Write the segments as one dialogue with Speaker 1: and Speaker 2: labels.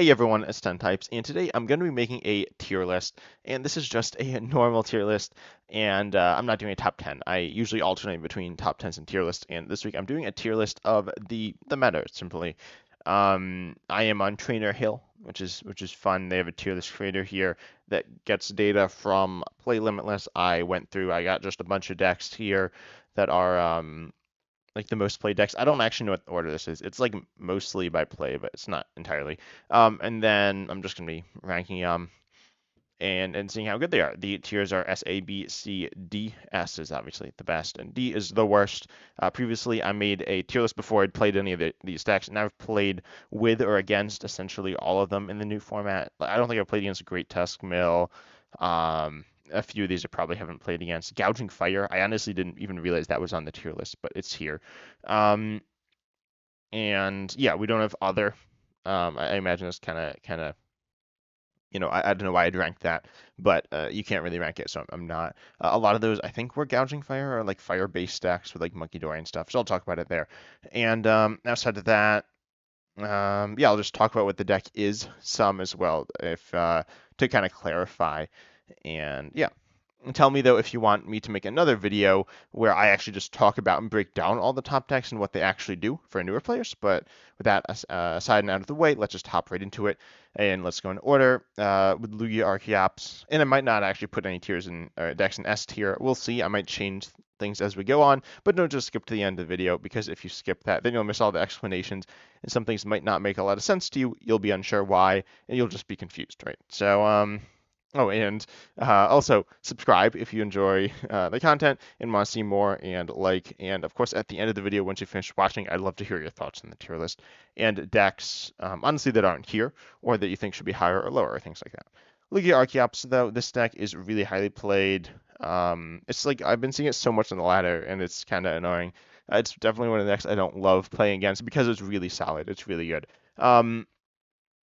Speaker 1: Hey everyone, it's 10 Types, and today I'm going to be making a tier list, and this is just a normal tier list, and I'm not doing a top 10. I usually alternate between top 10s and tier lists, and this week I'm doing a tier list of the meta, simply. I am on Trainer Hill, which is fun. They have a tier list creator here that gets data from Play Limitless. I went through, I got just a bunch of decks here that are like the most played decks. I don't actually know what order this is. It's like mostly by play, but it's not entirely. And then I'm just gonna be ranking and seeing how good they are. The tiers are S, A, B, C, D. S is obviously the best, and D is the worst. Previously, I made a tier list before I'd played any of these decks, and I've played with or against essentially all of them in the new format. I don't think I've played against a Great Tusk Mill. A few of these I probably haven't played against. Gouging Fire, I honestly didn't even realize that was on the tier list, but it's here. Um, and yeah, we don't have other. I imagine it's kind of I don't know why I'd rank that, but you can't really rank it, so I'm not. A lot of those I think were Gouging Fire or like fire-based decks with like Monkey Dory and stuff, so I'll talk about it there. And outside of that, yeah, I'll just talk about what the deck is some as well, if to kind of clarify. And yeah, tell me though if you want me to make another video where I actually just talk about and break down all the top decks and what they actually do for newer players. But with that aside and out of the way, let's just hop right into it and let's go in order with Lugia Archeops. And I might not actually put any tiers in decks in S tier. We'll see. I might change things as we go on, but don't just skip to the end of the video because if you skip that, then you'll miss all the explanations and some things might not make a lot of sense to you. You'll be unsure why, and you'll just be confused, right? So, oh, and also subscribe if you enjoy the content and want to see more, and like. And of course, at the end of the video, once you finish watching, I'd love to hear your thoughts on the tier list and decks, honestly, that aren't here or that you think should be higher or lower, or things like that. Lugia Archeops, though, this deck is really highly played. It's like I've been seeing it so much on the ladder, and it's kind of annoying. It's definitely one of the decks I don't love playing against because it's really solid. It's really good.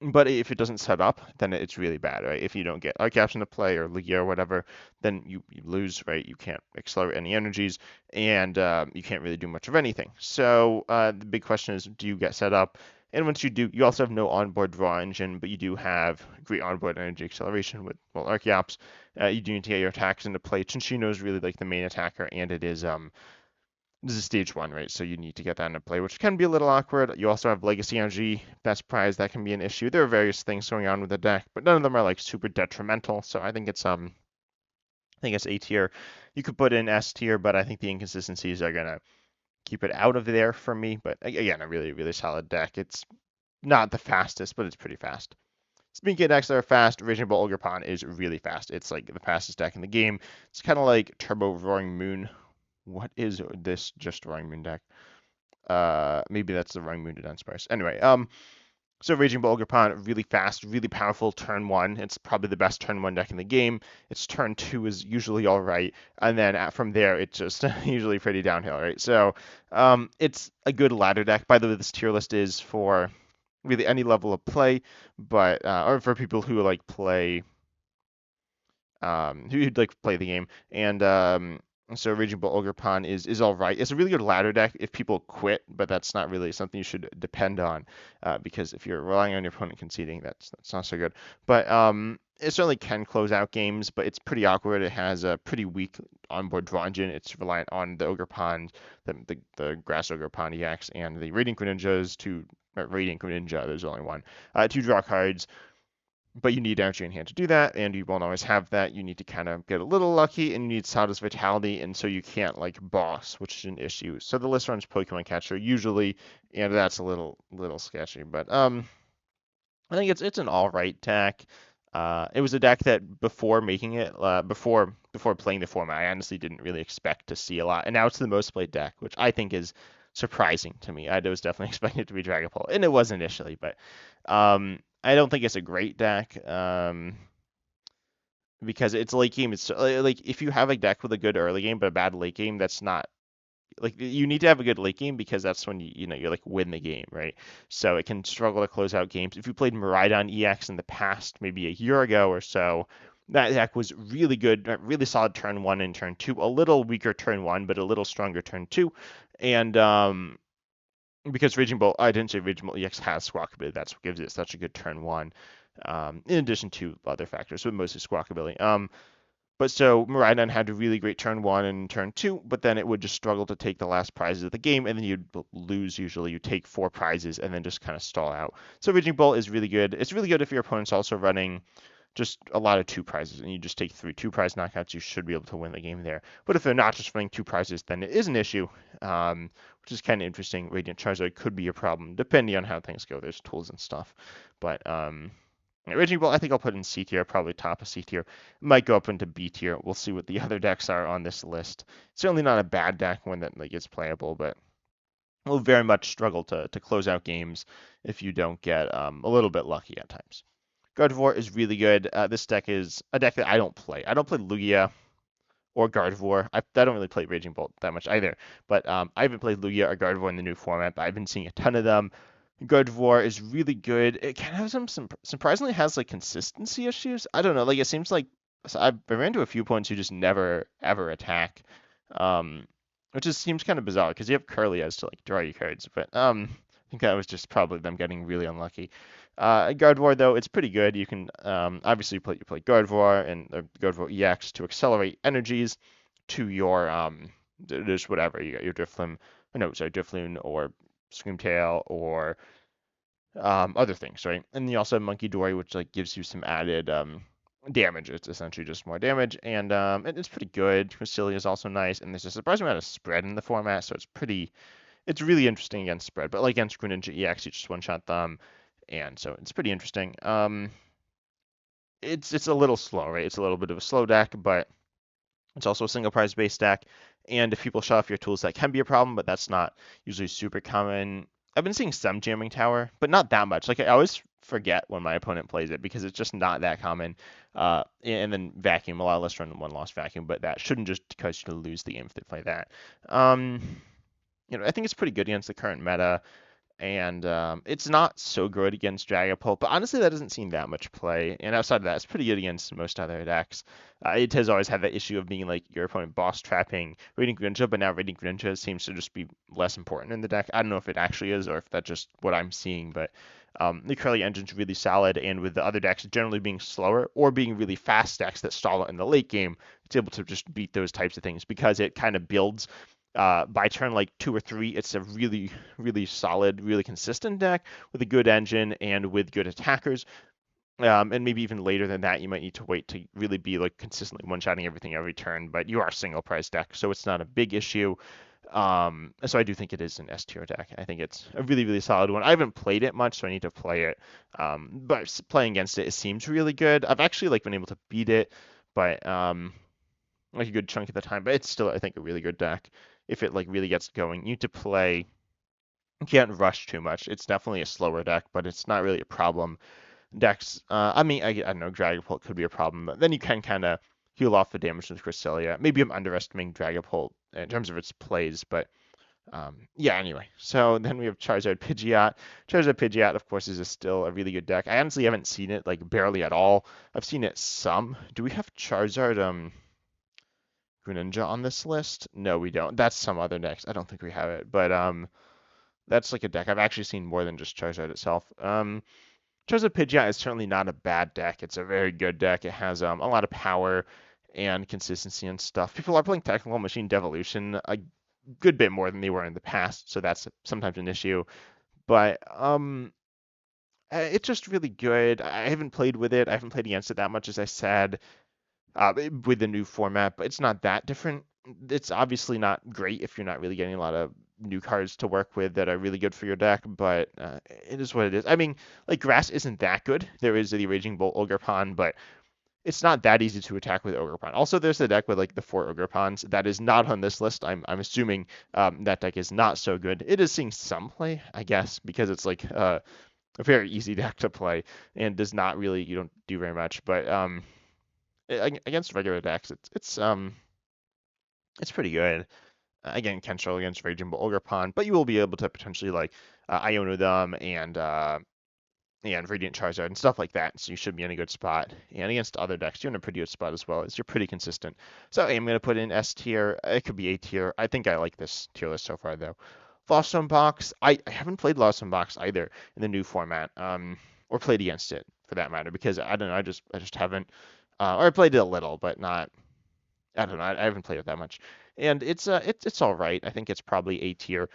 Speaker 1: But if it doesn't set up, then it's really bad, right? If you don't get Archeops into play or Lugia or whatever, then you lose, right? You can't accelerate any energies, and you can't really do much of anything. So the big question is, do you get set up? And once you do, you also have no onboard draw engine, but you do have great onboard energy acceleration with, well, Archeops. You do need to get your attacks into play. Chinchino is really like the main attacker, and it is this is stage one, right? So you need to get that into play, which can be a little awkward. You also have legacy energy, best prize, that can be an issue. There are various things going on with the deck, but none of them are like super detrimental. So I think it's A tier. You could put in S tier, but I think the inconsistencies are gonna keep it out of there for me. But again, a really, really solid deck. It's not the fastest, but it's pretty fast. Speaking of decks that are fast, Raging Bull Ogerpon is really fast. It's like the fastest deck in the game. It's kind of like Turbo Roaring Moon. What is this just Roaring Moon deck? Maybe that's the Roaring Moon to Dunsparce. Anyway, so Raging Bull Ogerpon, really fast, really powerful turn one. It's probably the best turn one deck in the game. Its turn two is usually all right, and then from there it's just usually pretty downhill, right? So it's a good ladder deck. By the way, this tier list is for really any level of play, but or for people who like play who'd like play the game. And so Raging Bull Ogerpon is all right. It's a really good ladder deck if people quit, but that's not really something you should depend on because if you're relying on your opponent conceding, that's not so good. But it certainly can close out games, but it's pretty awkward. It has a pretty weak onboard draw engine. It's reliant on the Ogerpon, the Grass Ogerpon EX, and the Radiant Greninjas to Radiant Greninja. There's only one to draw cards, but you need energy in hand to do that, and you won't always have that. You need to kind of get a little lucky, and you need Sawdust Vitality, and so you can't like boss, which is an issue. So the list runs Pokemon Catcher usually, and that's a little sketchy. But I think it's an all right deck. It was a deck that before making it, before playing the format, I honestly didn't really expect to see a lot, and now it's the most played deck, which I think is surprising to me. I was definitely expecting it to be Dragapult, and it was initially, but I don't think it's a great deck because it's late game. It's like if you have a deck with a good early game but a bad late game, that's not like you need to have a good late game because that's when you're like win the game, right? So it can struggle to close out games. If you played Miraidon EX in the past, maybe a year ago or so, that deck was really good, really solid turn one and turn two, a little weaker turn one, but a little stronger turn two, and because Raging Bolt, I didn't say Raging Bolt EX has squawkability. That's what gives it such a good turn one. In addition to other factors, but mostly squawkability. But so Miraidon had a really great turn one and turn two, but then it would just struggle to take the last prizes of the game, and then you'd lose usually. You take four prizes and then just kind of stall out. So Raging Bolt is really good. It's really good if your opponent's also running just a lot of two prizes, and you just take three two-prize knockouts. You should be able to win the game there. But if they're not just running two prizes, then it is an issue, which is kind of interesting. Radiant Charizard could be a problem, depending on how things go. There's tools and stuff. But Raging Bolt, I think I'll put in C tier, probably top of C tier. Might go up into B tier. We'll see what the other decks are on this list. Certainly not a bad deck, one that like is playable, but will very much struggle to close out games if you don't get a little bit lucky at times. Gardevoir is really good. This deck is a deck that I don't play. I don't play Lugia or Gardevoir. I don't really play Raging Bolt that much either. But I haven't played Lugia or Gardevoir in the new format, but I've been seeing a ton of them. Gardevoir is really good. It kind of has some surprisingly has like consistency issues. I don't know. Like it seems like so I ran into a few opponents who just never ever attack, um, which just seems kind of bizarre because you have Curlias to like draw your cards. But I think that was just probably them getting really unlucky. Gardevoir though, it's pretty good. You can obviously you play Gardevoir and Gardevoir EX to accelerate energies to your just whatever you got your Drifloon, no sorry Drifloon or Screamtail or other things, right? And you also have Monkey Dory, which like gives you some added damage. It's essentially just more damage, and it's pretty good. Cresselia is also nice, and there's a surprising amount of spread in the format, so it's really interesting against spread. But like against Greninja EX, you just one shot them, and so it's pretty interesting. It's a little slow, right? It's a little bit of a slow deck, but it's also a single prize based deck, and if people shut off your tools, that can be a problem, but that's not usually super common. I've been seeing some jamming tower, but not that much. Like I always forget when my opponent plays it because it's just not that common. And then vacuum, a lot less run one loss vacuum, but that shouldn't just cause you to lose the game if they play that. Um, I think it's pretty good against the current meta. And it's not so good against Dragapult, but honestly, that doesn't seem that much play. And outside of that, it's pretty good against most other decks. It has always had that issue of being like your opponent boss trapping Radiant Greninja, but now Radiant Greninja seems to just be less important in the deck. I don't know if it actually is or if that's just what I'm seeing, but the Curly engine's really solid, and with the other decks generally being slower or being really fast decks that stall it in the late game, it's able to just beat those types of things because it kind of builds by turn like 2 or 3, it's a really, really solid, really consistent deck with a good engine and with good attackers. And maybe even later than that, you might need to wait to really be like consistently one-shotting everything every turn. But you are a single prize deck, so it's not a big issue. So I do think it is an S tier deck. I think it's a really, really solid one. I haven't played it much, so I need to play it. But playing against it, it seems really good. I've actually like been able to beat it, but like a good chunk of the time. But it's still, I think, a really good deck if it like really gets going. You need to play. You can't rush too much. It's definitely a slower deck, but it's not really a problem. Decks. I mean, I don't know. Dragapult could be a problem, but then you can kind of heal off the damage with Cresselia. Maybe I'm underestimating Dragapult in terms of its plays, but yeah. Anyway, so then we have Charizard Pidgeot. Charizard Pidgeot, of course, is still a really good deck. I honestly haven't seen it like barely at all. I've seen it some. Do we have Charizard Greninja on this list? No, we don't. That's some other decks. I don't think we have it, but that's like a deck I've actually seen more than just Charizard itself. Charizard Pidgeot is certainly not a bad deck. It's a very good deck. It has a lot of power and consistency and stuff. People are playing Technical Machine Devolution a good bit more than they were in the past, so that's sometimes an issue. But it's just really good. I haven't played with it. I haven't played against it that much, as I said, with the new format, but it's not that different. It's obviously not great if you're not really getting a lot of new cards to work with that are really good for your deck, but it is what it is. I mean, like Grass isn't that good. There is the Raging Bolt Ogerpon, but it's not that easy to attack with Ogerpon. Also, there's the deck with like the 4 Ogerpons that is not on this list. I'm assuming that deck is not so good. It is seeing some play, I guess, because it's like a very easy deck to play and does not really you don't do very much, but against regular decks, it's pretty good. Again, Kentrel against Raging Bull Ogerpon, but you will be able to potentially like Iono them and Radiant Charizard and stuff like that. So you should be in a good spot. And against other decks, you're in a pretty good spot as well. As you're pretty consistent. So I'm gonna put in S tier. It could be A tier. I think I like this tier list so far though. Lost Zone Box. I haven't played Lost Zone Box either in the new format, or played against it for that matter, because I don't know, I just haven't, or I played it a little, but not. I don't know. I haven't played it that much, and it's all right. I think it's probably A tier.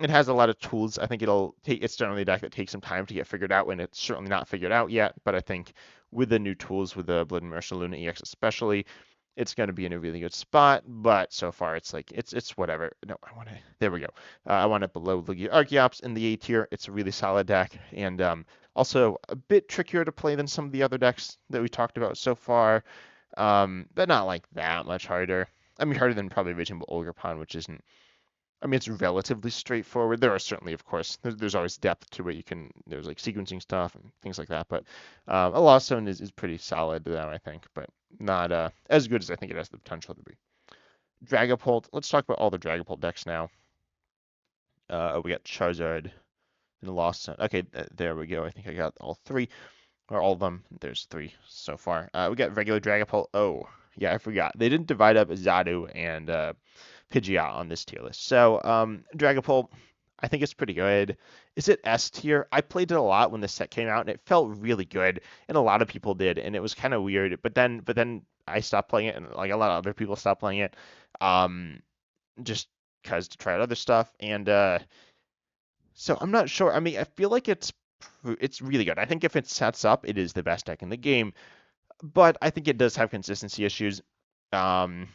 Speaker 1: It has a lot of tools. I think it'll take. It's generally a deck that takes some time to get figured out, and it's certainly not figured out yet. But I think with the new tools, with the Blood and Mercy Luna EX especially, it's going to be in a really good spot. But so far, it's like it's whatever. No, I want to. There we go. I want it below Lugia Archeops in the A tier. It's a really solid deck, and also a bit trickier to play than some of the other decks that we talked about so far. But not like that much harder. I mean, harder than probably Raging Bull Ogerpon, which isn't. I mean, it's relatively straightforward. There are certainly, of course, there's always depth to it. There's like sequencing stuff and things like that. But a Lost Zone is pretty solid now, I think, but not as good as I think it has the potential to be. Dragapult. Let's talk about all the Dragapult decks now. We got Charizard and Lost Zone. Okay, there we go. I think I got all three. Or all of them. There's three so far. We got regular Dragapult. Oh, yeah, I forgot. They didn't divide up Zadu and Pidgeot on this tier list. So, Dragapult, I think it's pretty good. Is it S tier? I played it a lot when the set came out, and it felt really good, and a lot of people did, and it was kind of weird. But then I stopped playing it, and like a lot of other people stopped playing it, just because to try out other stuff. And so I'm not sure. I mean, I feel like it's really good. I think if it sets up, it is the best deck in the game. But I think it does have consistency issues. Um,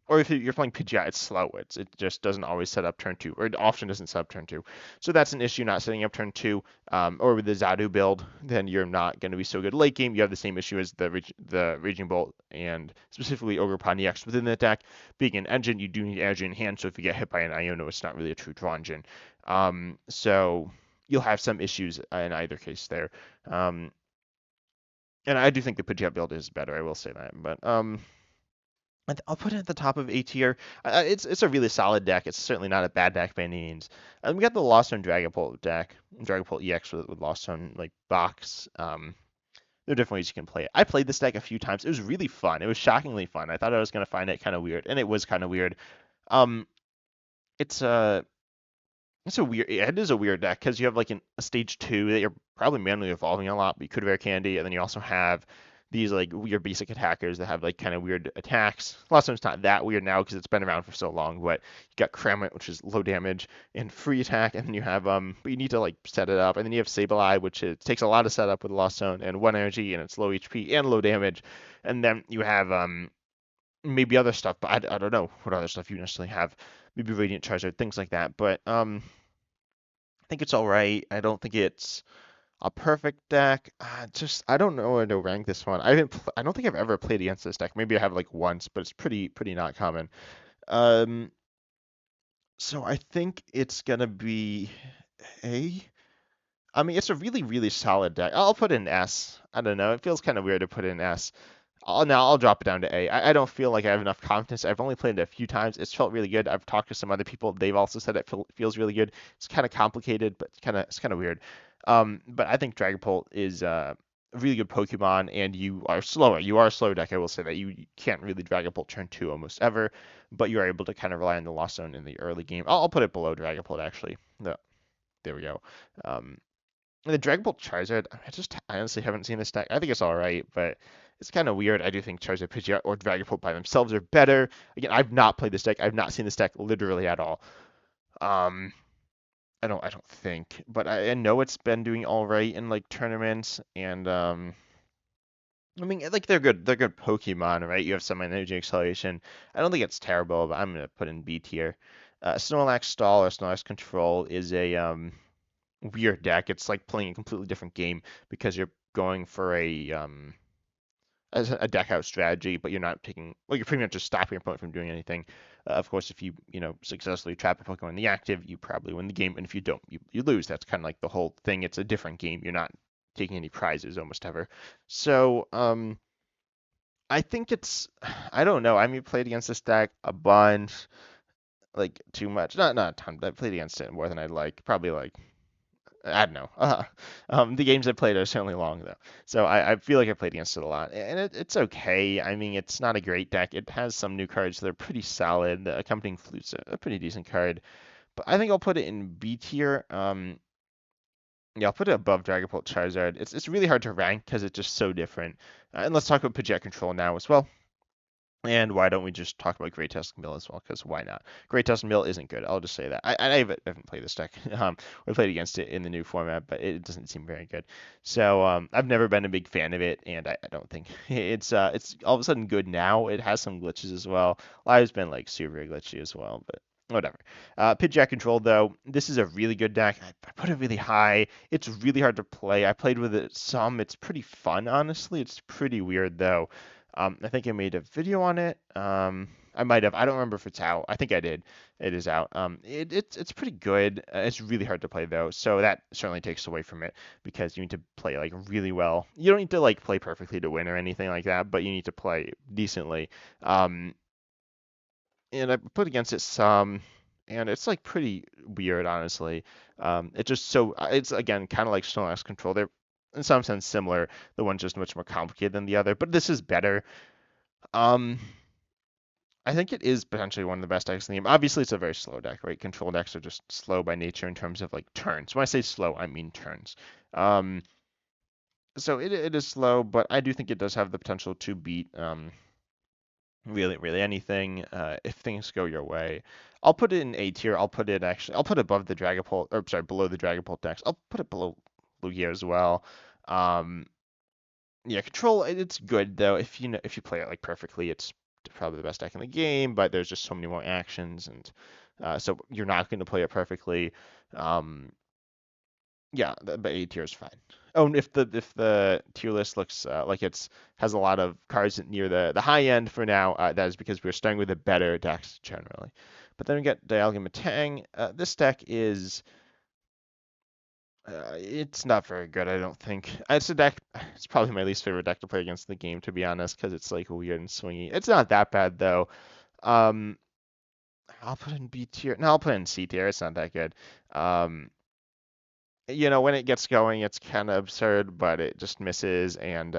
Speaker 1: or if you're playing Pidgeot, it's slow. It just doesn't always set up turn two, or it often doesn't set up turn two. So that's an issue, not setting up turn two. Or with the Zadu build, then you're not going to be so good late game. You have the same issue as the Raging Bolt and specifically Ogerpon EX within the deck. Being an engine, you do need energy in hand. So if you get hit by an Iono, it's not really a true draw engine. So you'll have some issues in either case there. And I do think the Pidgeot build is better. I will say that, but I'll put it at the top of A tier. It's a really solid deck. It's certainly not a bad deck by any means. And we got the Lost Zone Dragapult deck, Dragapult EX with Lost Zone like box. There are different ways you can play it. I played this deck a few times. It was really fun. It was shockingly fun. I thought I was gonna find it kind of weird, and it was kind of weird. Um, it's a it is a weird deck because you have like a stage two that you're probably manually evolving a lot, but you could rare candy, and then you also have these like weird basic attackers that have like kind of weird attacks. Last one's not that weird now because it's been around for so long, but you got Kramit, which is low damage and free attack, and then you have but you need to like set it up, and then you have Sableye, which takes a lot of setup with Lost Zone and one energy, and it's low HP and low damage, and then you have maybe other stuff, but I don't know what other stuff you necessarily have. Maybe Radiant Charizard, things like that, but I think it's all right. I don't think it's a perfect deck. Just I don't know where to rank this one. I don't think I've ever played against this deck. Maybe I have like once, but it's pretty not common. Um, so I think it's gonna be A. I mean, it's a really solid deck. I'll put it in S. I don't know. It feels kind of weird to put it in S. I'll drop it down to A. I don't feel like I have enough confidence. I've only played it a few times. It's felt really good. I've talked to some other people. They've also said it feels really good. It's kind of complicated, but it's kind of weird. But I think Dragapult is a really good Pokemon, and you are slower. You are a slower deck. I will say that you can't really Dragapult turn two almost ever, but you are able to kind of rely on the Lost Zone in the early game. I'll put it below Dragapult actually. No, there we go. And the Dragapult Charizard, I honestly haven't seen this deck. I think it's all right, but it's kind of weird. I do think Charizard, Pidgeot, or Dragapult by themselves are better. Again, I've not played this deck. I've not seen this deck literally at all. Um, I don't think, but I know it's been doing all right in like tournaments, and I mean, like they're good. They're good Pokemon, right? You have some energy acceleration. I don't think it's terrible, but I'm gonna put in B tier. Snorlax Stall or Snorlax Control is a weird deck. It's like playing a completely different game because you're going for as a deck out strategy, but you're not taking, well, you're pretty much just stopping your opponent from doing anything. Of course, if you successfully trap a Pokemon in the active, you probably win the game, and if you don't, you lose. That's kind of like the whole thing. It's a different game. You're not taking any prizes almost ever. So, I think I don't know. I mean, played against this deck a bunch, like too much, not a ton, but I played against it more than I'd like. Probably like I don't know. The games I played are certainly long though, so I feel like I played against it a lot, and it's okay. I mean, it's not a great deck. It has some new cards that are pretty solid. The accompanying flute's a pretty decent card, but I think I'll put it in B tier. Yeah, I'll put it above Dragapult Charizard. It's really hard to rank because it's just so different. And let's talk about Project Control now as well. And why don't we just talk about Great Tusken Bill as well? Because why not? Great Tusken Bill isn't good. I'll just say that. I haven't played this deck. We played against it in the new format, but it doesn't seem very good. So I've never been a big fan of it, and I don't think it's all of a sudden good now. It has some glitches as well. Live's been like super glitchy as well, but whatever. Pidgeot Control though, this is a really good deck. I put it really high. It's really hard to play. I played with it some. It's pretty fun, honestly. It's pretty weird though. I think I made a video on it. I might have. I don't remember if it's out. I think I did. It is out. It's pretty good. It's really hard to play though, so that certainly takes away from it because you need to play like really well. You don't need to like play perfectly to win or anything like that, but you need to play decently. Um, and I put against it some, and it's like pretty weird, honestly. It's just so it's again kind of like Snorlax Control. They're in some sense similar. The one's just much more complicated than the other, but this is better. Um, I think it is potentially one of the best decks in the game. Obviously, it's a very slow deck, right? Control decks are just slow by nature in terms of like turns. When I say slow, I mean turns. Um, so it is slow, but I do think it does have the potential to beat really anything if things go your way. I'll put it in A tier. I'll put it above the Dragapult, or sorry, below the Dragapult decks. I'll put it below Lugia as well. Um, yeah, Control it's good though. If you play it like perfectly, it's probably the best deck in the game. But there's just so many more actions, and so you're not going to play it perfectly. Um, yeah, but A tier is fine. Oh, and if the tier list looks like it's has a lot of cards near the high end for now, that is because we're starting with the better decks generally. But then we get Dialga Matang. This deck is it's not very good, I don't think. It's a deck. It's probably my least favorite deck to play against in the game, to be honest, because it's like weird and swingy. It's not that bad though. Um, I'll put it in B tier. No, I'll put it in C tier. It's not that good. Um, when it gets going, it's kind of absurd, but it just misses, and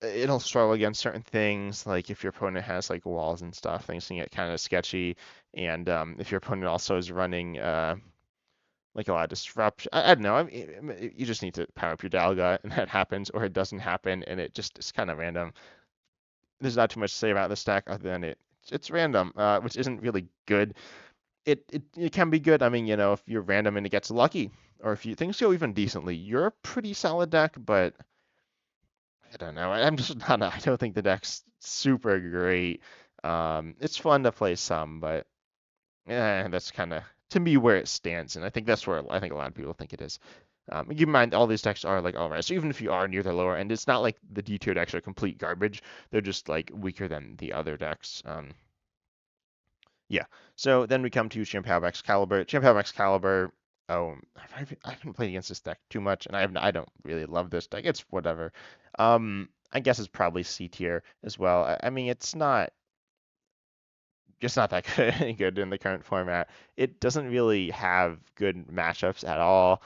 Speaker 1: it'll struggle against certain things. Like if your opponent has like walls and stuff, things can get kind of sketchy. And if your opponent also is running like a lot of disruption. I don't know. You just need to power up your Dialga, and that happens, or it doesn't happen, and it just is kind of random. There's not too much to say about this deck other than it's random, which isn't really good. It can be good. I mean, if you're random and it gets lucky, or if things go even decently, you're a pretty solid deck. But I don't know. I'm just not. I don't think the deck's super great. It's fun to play some, but that's kind of to me where it stands, and I think that's where I think a lot of people think it is. Keep in mind, all these decks are like all right. So even if you are near the lower end, it's not like the D tier decks are complete garbage. They're just like weaker than the other decks. Yeah. So then we come to Chien-Pao Excalibur. Chien-Pao Excalibur. Oh, I haven't played against this deck too much, and I don't really love this deck. It's whatever. I guess it's probably C tier as well. I mean, it's not just not that good, good in the current format. It doesn't really have good matchups at all.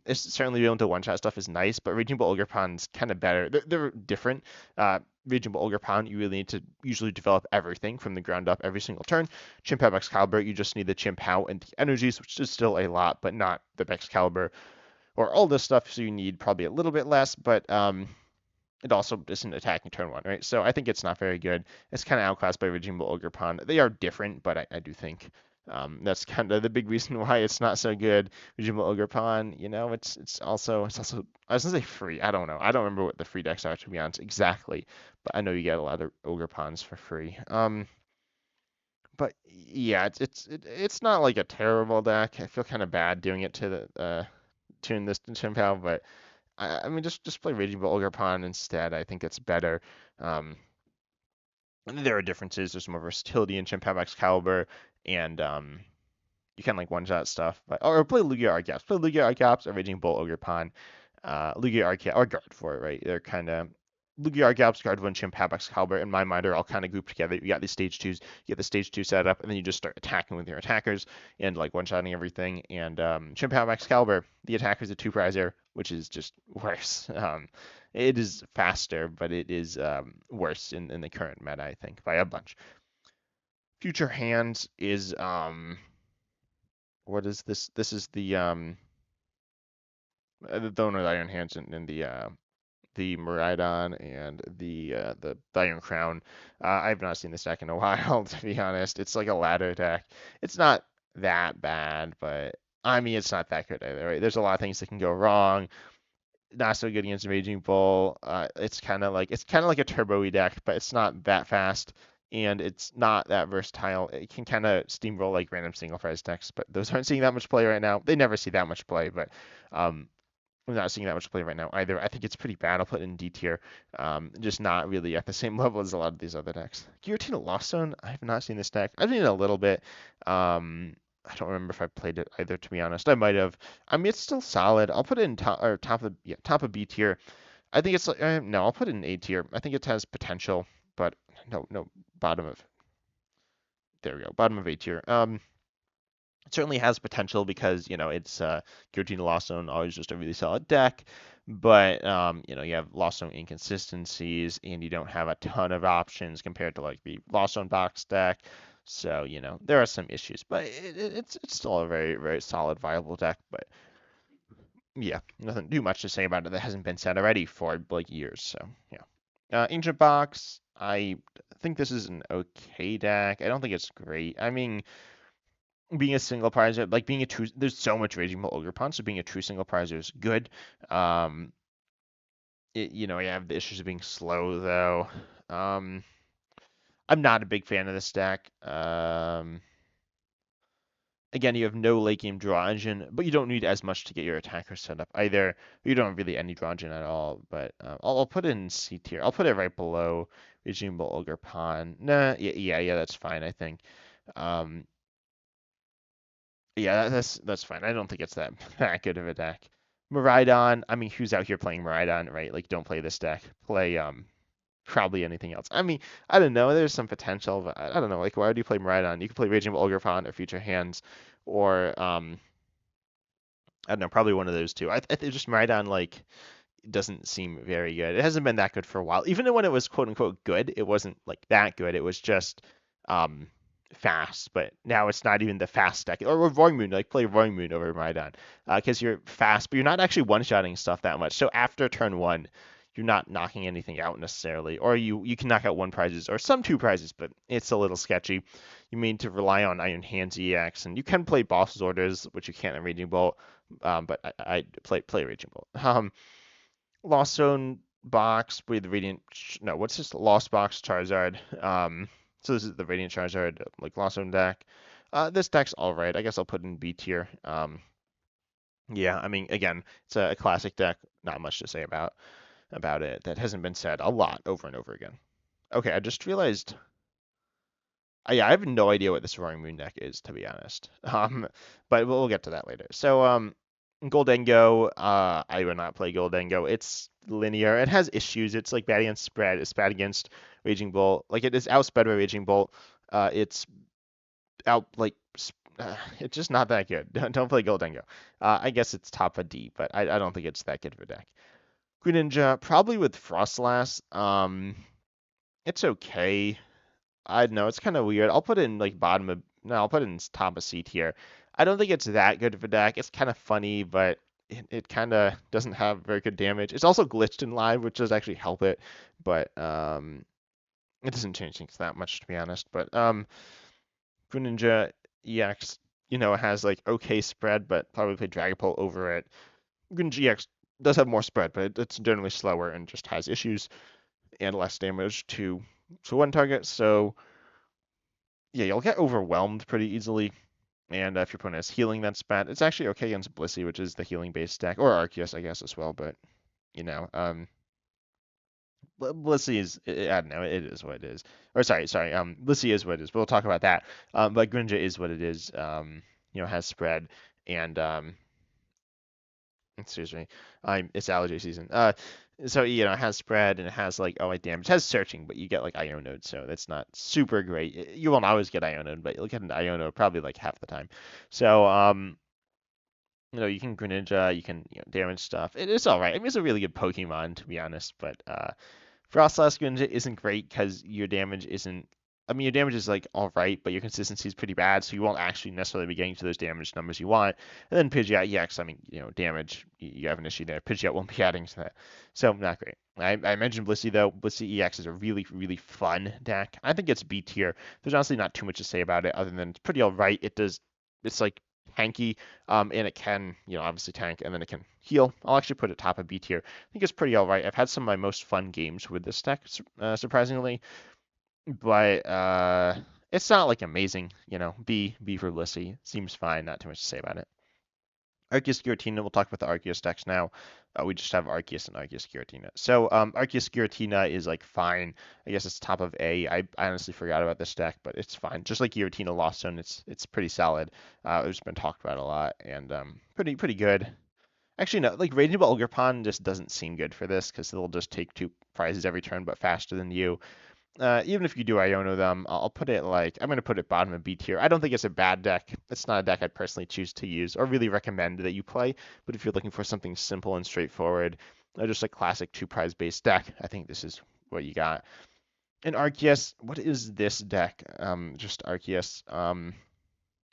Speaker 1: It's certainly being able to one-shot stuff is nice, but Raging Bull Ogerpon's kind of better. They're different. Raging Bull Ogerpon, you really need to usually develop everything from the ground up every single turn. Chien-Pao Excalibur, you just need the Chien-Pao and the energies, which is still a lot, but not the Excalibur or all this stuff, so you need probably a little bit less, but it also isn't attacking turn one, right? So I think it's not very good. It's kind of outclassed by Raging Bull Ogerpon. They are different, but I do think that's kind of the big reason why it's not so good. Raging Bull Ogerpon, it's also I was gonna say free. I don't know. I don't remember what the free decks are, to be honest, exactly, but I know you get a lot of Ogerpons for free. But yeah, it's not like a terrible deck. I feel kind of bad doing it to the tune this to Chien-Pao, but I mean, just play Raging Bull Ogerpon instead. I think it's better. Um, and there are differences. There's more versatility in Chien-Pao Excalibur, and you can like one-shot stuff. Or play Lugia Archetypes. Play Lugia Archetypes or Raging Bull Ogerpon. Lugia Archetypes or Gardevoir, right? They're kind of Lugia Archetypes, Gardevoir, and Chien-Pao Excalibur. In my mind, are all kind of grouped together. You got these stage twos. You get the stage two set up, and then you just start attacking with your attackers and like one-shotting everything. And Chien-Pao Excalibur, the attacker's a two-prizer, which is just worse. It is faster, but it is worse in the current meta, I think, by a bunch. Future Hands is what is this? This is the one with Iron Hands and the Miraidon and the Iron Crown. I've not seen this deck in a while, to be honest. It's like a ladder deck. It's not that bad, but I mean it's not that good either, right? There's a lot of things that can go wrong. Not so good against Raging Bull. It's kind of like a turbo deck, but it's not that fast and it's not that versatile. It can kind of steamroll like random single prize decks, but those aren't seeing that much play right now. They never see that much play, but um, I'm not seeing that much play right now either. I think it's pretty bad. I'll put it in D tier. Just not really at the same level as a lot of these other decks. Giratina Lost Zone, I have not seen this deck. I've seen it a little bit. I don't remember if I played it either, to be honest. I might have. I mean, it's still solid. I'll put it in top of B tier. I think it's like no, I'll put it in A tier. I think it has potential, but no, bottom of there we go, bottom of A tier. It certainly has potential because it's Giratina Lost Zone, always just a really solid deck, but you have Lost Zone inconsistencies and you don't have a ton of options compared to like the Lost Zone box deck. So there are some issues, but it's still a very very solid viable deck. But yeah, nothing too much to say about it that hasn't been said already for like years. So yeah, Ancient Box. I think this is an okay deck. I don't think it's great. I mean, being a single prizer, like being a true, there's so much Raging Bull Ogerpon, so being a true single prizer is good. Um, you have the issues of being slow though. Um, I'm not a big fan of this deck. Again, you have no late game draw engine, but you don't need as much to get your attacker set up either. You don't have really any draw engine at all, but I'll put it in C tier. I'll put it right below Raging Bull Ogerpon. Nah, yeah, that's fine, I think. Um, Yeah, that's fine. I don't think it's that that good of a deck. Miraidon, I mean, who's out here playing Miraidon, right? Like, don't play this deck. Play probably anything else. I mean, I don't know. There's some potential, but I don't know. Like, why would you play Miraidon? You could play Raging Bull Ogerpon or Future Hands, or I don't know, probably one of those two. I think just Miraidon like doesn't seem very good. It hasn't been that good for a while. Even when it was quote unquote good, it wasn't like that good. It was just um fast, but now it's not even the fast deck. Or Roaring Moon, like play Roaring Moon over Maridon. Because you're fast, but you're not actually one-shotting stuff that much. So after turn one, you're not knocking anything out necessarily. Or you can knock out one prizes or some two prizes, but it's a little sketchy. You need to rely on Iron Hands EX, and you can play Boss's Orders, which you can't in Raging Bolt. But I play Raging Bolt. Lost Zone box with Radiant. No, what's this? Lost box Charizard. So this is the Radiant Charizard like Lost Zone deck. This deck's all right. I guess I'll put it in B tier. Yeah, I mean, again, it's a classic deck. Not much to say about it. That hasn't been said a lot over and over again. Okay, I just realized. Yeah, I have no idea what this Roaring Moon deck is, to be honest. But we'll get to that later. So, Goldengo, I would not play Goldengo. It's linear. It has issues. It's like bad against spread. It's bad against Raging Bolt. Like it is outsped by Raging Bolt. It's out like it's just not that good. Don't play Goldengo. I guess it's top of D, but I don't think it's that good of a deck. Greninja, probably with Frostlass. It's okay. I don't know. It's kind of weird. I'll put it in like bottom of no, I'll put it in top of C tier. I don't think it's that good of a deck. It's kind of funny, but it kind of doesn't have very good damage. It's also glitched in live, which does actually help it, but it doesn't change things that much to be honest. But Greninja EX, has like okay spread, but probably play Dragapult over it. Greninja EX does have more spread, but it's generally slower and just has issues and less damage to one target. So yeah, you'll get overwhelmed pretty easily. And if your opponent has healing, that's bad. It's actually okay against Blissey, which is the healing-based deck, or Arceus, I guess, as well. But Blissey is, I don't know, it is what it is. Or sorry, Blissey is what it is. We'll talk about that. But Greninja is what it is. Has spread, and excuse me, it's allergy season. So it has spread and it has like damage. It has searching, but you get like Ionode, so that's not super great. You won't always get Ionode, but you'll get an Ionode probably like half the time. So you can Greninja, you can damage stuff. It is all right. I mean, it's a really good Pokemon to be honest, but Frostlass Greninja isn't great because your damage isn't I mean, your damage is like all right, but your consistency is pretty bad, so you won't actually necessarily be getting to those damage numbers you want. And then Pidgeot EX, I mean, damage, you have an issue there. Pidgeot won't be adding to that, so not great. I mentioned Blissey though. Blissey EX is a really, really fun deck. I think it's B tier. There's honestly not too much to say about it other than it's pretty all right. It's like tanky, and it can, obviously tank, and then it can heal. I'll actually put it top of B tier. I think it's pretty all right. I've had some of my most fun games with this deck, surprisingly. But it's not like amazing, B for Lissy seems fine. Not too much to say about it. Arceus Giratina. We'll talk about the Arceus decks now. We just have Arceus and Arceus Giratina. So Arceus Giratina is like fine. I guess it's top of A. I honestly forgot about this deck, but it's fine. Just like Giratina Lost Zone, it's pretty solid. It's been talked about a lot and pretty good. Actually, no, like Raging Ball Ogerpon just doesn't seem good for this because they'll just take two prizes every turn, but faster than you. Even if you do Iono them, I'll put it like I'm going to put it bottom of B tier. I don't think it's a bad deck. It's not a deck I'd personally choose to use or really recommend that you play. But if you're looking for something simple and straightforward, just a classic two prize based deck, I think this is what you got. And Arceus, what is this deck? Just Arceus.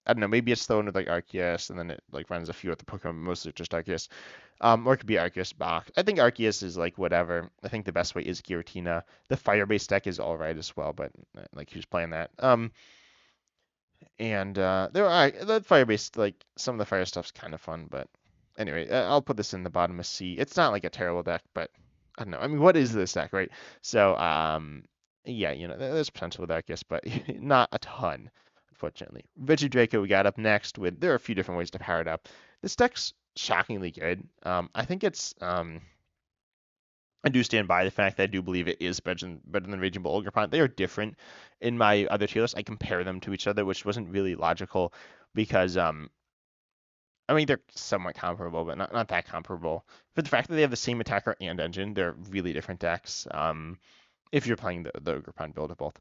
Speaker 1: I don't know. Maybe it's thrown with like Arceus, and then it like runs a few other Pokemon, mostly just Arceus. Or it could be Arceus box. I think Arceus is like whatever. I think the best way is Giratina. The fire-based deck is all right as well, but like who's playing that? And there are the fire-based like some of the fire stuff's kind of fun, but anyway, I'll put this in the bottom of C. It's not like a terrible deck, but I don't know. I mean, what is this deck, right? So yeah, there's potential with Arceus, but not a ton, unfortunately. Draco we got up next with there are a few different ways to power it up. This deck's shockingly good. I think it's I do stand by the fact that I do believe it is better than Raging Bull Ogerpon. They are different in my other tier list. I compare them to each other, which wasn't really logical because I mean they're somewhat comparable, but not that comparable. For the fact that they have the same attacker and engine, they're really different decks. If you're playing the Ogerpon build of both.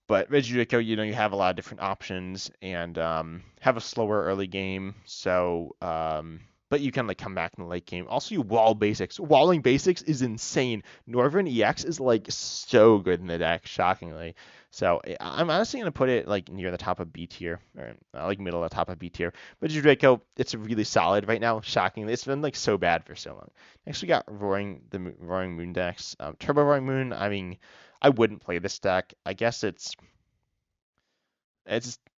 Speaker 1: But Regidraco, you have a lot of different options and have a slower early game. So, but you can like come back in the late game. Also, you wall basics. Walling basics is insane. Northern EX is like so good in the deck, shockingly. So I'm honestly gonna put it like near the top of B tier, or like middle of the top of B tier. But Draco, it's really solid right now. Shockingly, it's been like so bad for so long. Next, we got Roaring Moon decks. Turbo Roaring Moon. I mean, I wouldn't play this deck. I guess it's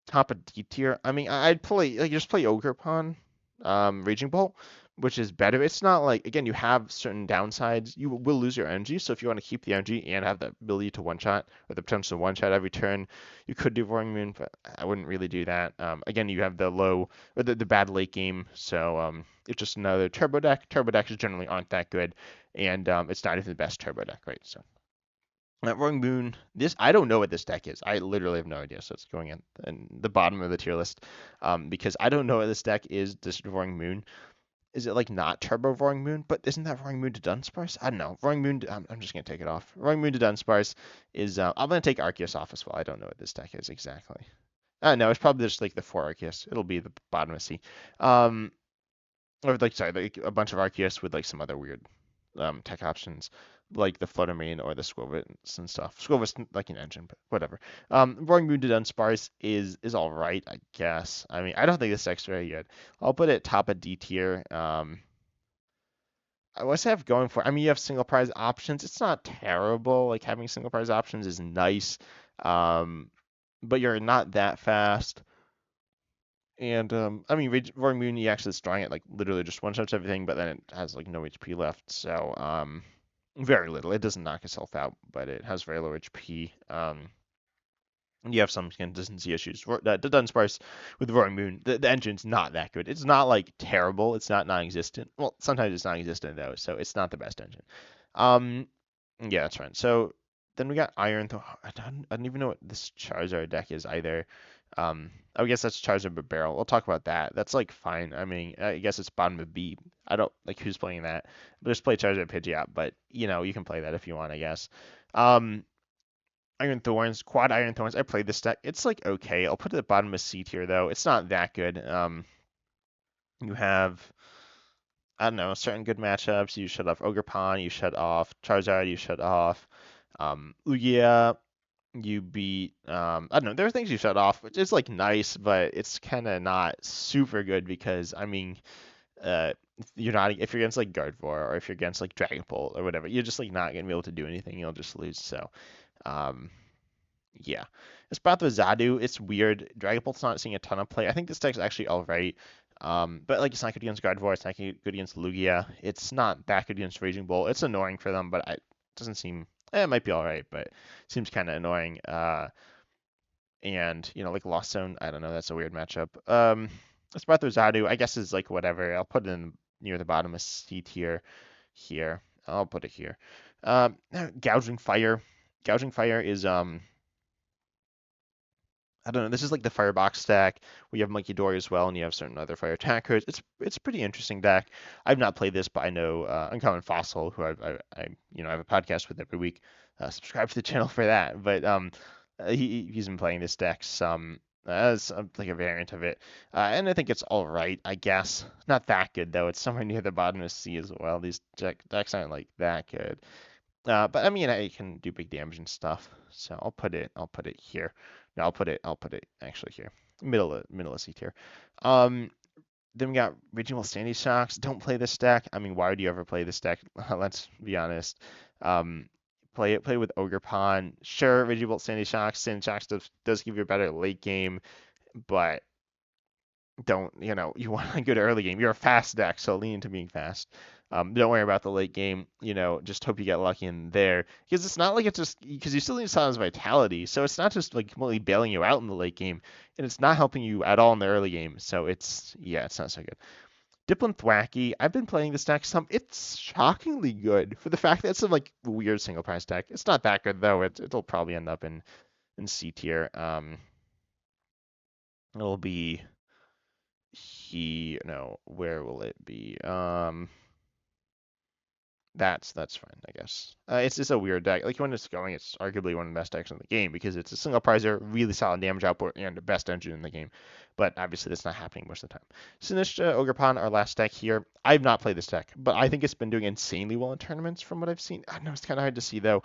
Speaker 1: top of D tier. I mean, I'd play like just play Ogerpon, Raging Bolt, which is better. It's not like again you have certain downsides. You will lose your energy, so if you want to keep the energy and have the ability to one shot or the potential to one shot every turn, you could do Roaring Moon, but I wouldn't really do that. Again, you have the low or the bad late game, so it's just another turbo deck. Turbo decks generally aren't that good, and it's not even the best turbo deck, right? So. Roaring Moon, I don't know what this deck is. I literally have no idea. So it's going in the bottom of the tier list because I don't know what this deck is. This Roaring Moon, is it like not Turbo Roaring Moon? But isn't that Roaring Moon to Dunsparce? I don't know. Roaring Moon. I'm just gonna take it off. Roaring Moon to Dunsparce is. I'm gonna take Arceus off as well. I don't know what this deck is exactly. No, it's probably just like the 4 Arceus. It'll be the bottom of C. Or like sorry, like a bunch of Arceus with like some other weird tech options like the Fluttermane or the Squirvits and stuff. Squirvit's like an engine, but whatever. Roaring Moon to Dunsparce is all right, I guess. I mean, I don't think this deck's very good. I'll put it top of D tier. What's it have going for? I mean, you have single prize options. It's not terrible. Like having single prize options is nice, but you're not that fast. And I mean, Roaring Moon, you actually drawing it like literally just one shots everything, but then it has like no HP left. So very little. It doesn't knock itself out, but it has very low HP. You have some consistency issues. The Dunsparce with Roaring Moon, the engine's not that good. It's not like terrible. It's not non-existent. Well, sometimes it's non-existent though, so it's not the best engine. Yeah, that's right. So then we got Iron. I don't even know what this Charizard deck is either. I guess that's Charizard but Barrel. We'll talk about that. That's like fine. I mean, I guess it's bottom of B. I don't like who's playing that. But just play Charizard Pidgeot, but you can play that if you want, I guess. Iron Thorns, Quad Iron Thorns. I played this deck. It's like okay. I'll put it at the bottom of C tier though. It's not that good. You have I don't know certain good matchups. You shut off Ogerpon. You shut off Charizard. You shut off Lugia. you beat I don't know, there are things you shut off, which is like nice, but it's kind of not super good because I mean, you're not if you're against like Gardevoir or if you're against like Dragapult or whatever, you're just like not gonna be able to do anything. You'll just lose. So, um, yeah. Especially with Zadu, it's weird. Dragapult's not seeing a ton of play. I think this deck's actually alright. But like it's not good against Gardevoir, it's not good against Lugia. It's not that good against Raging Bull. It's annoying for them, but it doesn't seem it might be alright, but it seems kind of annoying. And like Lost Zone, I don't know, that's a weird matchup. Esparto Zadu, I guess is like whatever. I'll put it in near the bottom of C tier here. I'll put it here. Gouging Fire. Gouging Fire is I don't know. This is like the Firebox stack. We have Monkey Dory as well, and you have certain other fire attackers. It's a pretty interesting deck. I've not played this, but I know Uncommon Fossil, who I have a podcast with every week. Subscribe to the channel for that. But he's been playing this deck some as like a variant of it, and I think it's all right. I guess not that good though. It's somewhere near the bottom of C as well. These decks aren't like that good. But I mean, I can do big damage and stuff. So I'll put it here. No, I'll put it actually here. Middle of C tier. Um, then we got Regional Sandy Shocks. Don't play this deck. I mean, why would you ever play this deck? Let's be honest. Um, play with Ogre Pawn. Sure, Regional Sandy Shocks. Sandy Shocks does give you a better late game, but don't, you want a good early game. You're a fast deck, so lean into being fast. Don't worry about the late game. Just hope you get lucky in there because it's not like it's just because you still need Silence Vitality, so it's not just like completely bailing you out in the late game, and it's not helping you at all in the early game. So it's not so good. Diplin Thwacky, I've been playing this deck some. It's shockingly good for the fact that it's a like weird single price deck. It's not that good though. It'll probably end up in C tier. It'll be no, where will it be? That's fine, I guess. It's just a weird deck. Like when it's going, it's arguably one of the best decks in the game because it's a single prizer, really solid damage output, and the best engine in the game. But obviously, that's not happening most of the time. Sinistcha, Ogerpon, our last deck here. I've not played this deck, but I think it's been doing insanely well in tournaments from what I've seen. I know it's kind of hard to see though.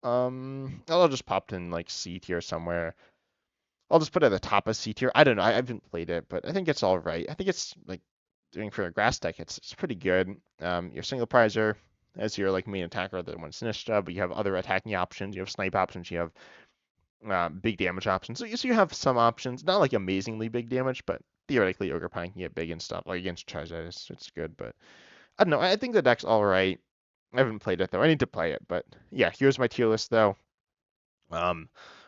Speaker 1: I'll just pop it in like C tier somewhere. I'll just put it at the top of C tier. I don't know. I haven't played it, but I think it's all right. I think it's like doing for a grass deck. It's pretty good. Your single prizer as your like main attacker, the one Sinistcha, but you have other attacking options. You have snipe options. You have big damage options. So you have some options, not like amazingly big damage, but theoretically Ogre Pine can get big and stuff. Like against Charizard, it's good. But I don't know. I think the deck's all right. I haven't played it though. I need to play it. But yeah, here's my tier list though.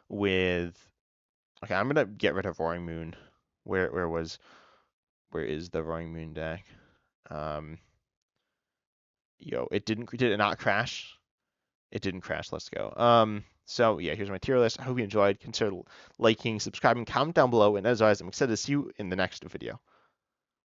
Speaker 1: With Okay, I'm gonna get rid of Roaring Moon. Where is the Roaring Moon deck? Um, did it not crash? It didn't crash. Let's go. So yeah, here's my tier list. I hope you enjoyed. Consider liking, subscribing, comment down below, and as always, I'm excited to see you in the next video.